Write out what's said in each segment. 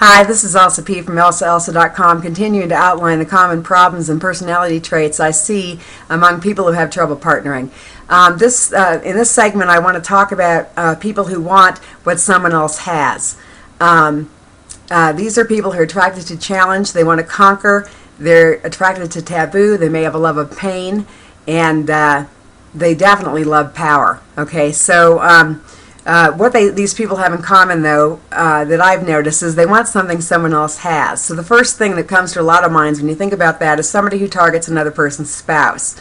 Hi, this is Elsa P. from ElsaElsa.com, continuing to outline the common problems and personality traits I see among people who have trouble partnering. In this segment, I want to talk about people who want what someone else has. These are people who are attracted to challenge. They want to conquer. They're attracted to taboo. They may have a love of pain, and they definitely love power. Okay, so what these people have in common, though, that I've noticed, is they want something someone else has. So the first thing that comes to a lot of minds when you think about that is somebody who targets another person's spouse.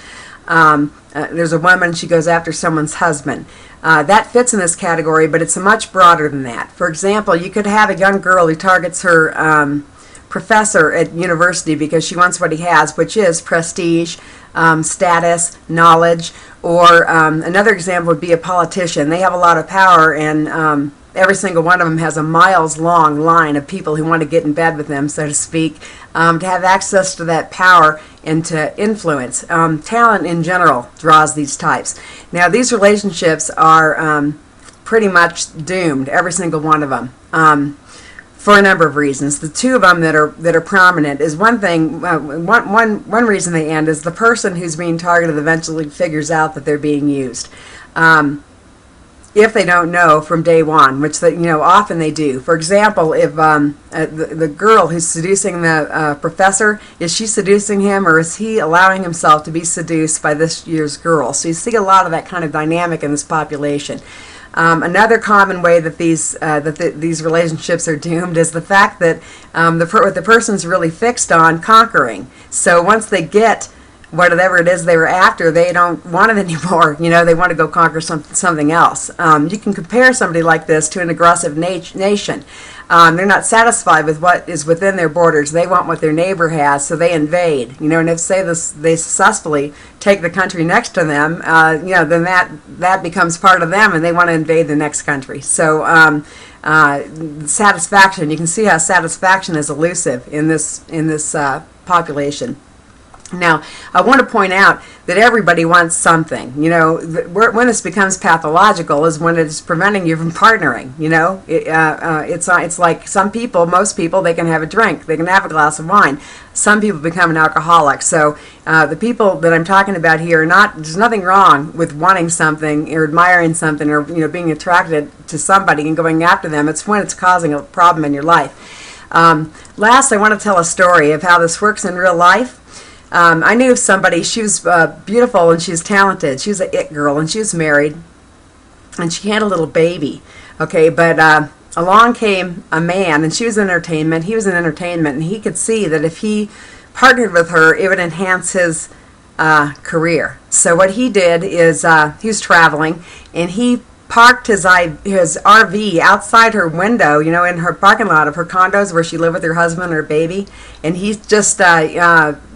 There's a woman, she goes after someone's husband. That fits in this category, but it's much broader than that. For example, you could have a young girl who targets her professor at university because she wants what he has, which is prestige, status, knowledge. Or another example would be a politician. They have a lot of power, and every single one of them has a miles-long line of people who want to get in bed with them, so to speak, to have access to that power and to influence. Talent in general draws these types. Now, these relationships are pretty much doomed, every single one of them. For a number of reasons. The two of them that are prominent is one thing. One reason they end is the person who's being targeted eventually figures out that they're being used. If they don't know from day one, which often they do. For example, if the girl who's seducing the professor, is she seducing him, or is he allowing himself to be seduced by this year's girl? So you see a lot of that kind of dynamic in this population. Another common way that these relationships are doomed is the fact that the person's really fixed on conquering. So once they get whatever it is they were after, they don't want it anymore. They want to go conquer something else. You can compare somebody like this to an aggressive nation. They're not satisfied with what is within their borders. They want what their neighbor has, so they invade. And if they successfully take the country next to them, then that becomes part of them, and they want to invade the next country. So satisfaction. You can see how satisfaction is elusive in this population. Now, I want to point out that everybody wants something. When this becomes pathological is when it's preventing you from partnering. It's like most people, they can have a drink, they can have a glass of wine. Some people become an alcoholic. So the people that I'm talking about here there's nothing wrong with wanting something or admiring something or being attracted to somebody and going after them. It's when it's causing a problem in your life. Last, I want to tell a story of how this works in real life. I knew of somebody, she was beautiful and she was talented. She was an it girl and she was married and she had a little baby. Okay, but along came a man, and she was in entertainment, he was in entertainment, and he could see that if he partnered with her, it would enhance his career. So what he did is he was traveling, and he parked his RV outside her window, in her parking lot of her condos where she lived with her husband and her baby, and he just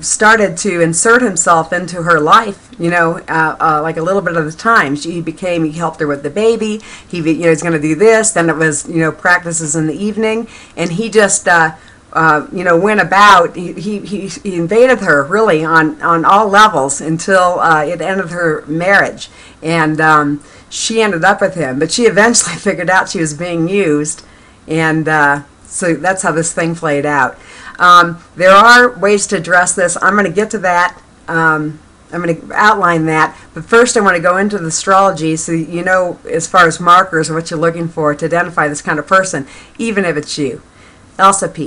started to insert himself into her life, like a little bit at a time. He helped her with the baby. He's going to do this. Then it was, practices in the evening, and he just went about. He invaded her really on all levels until it ended her marriage, and she ended up with him. But she eventually figured out she was being used, and so that's how this thing played out. There are ways to address this. I'm going to get to that. I'm going to outline that. But first I want to go into the astrology so as far as markers what you're looking for to identify this kind of person, even if it's you. Elsa P.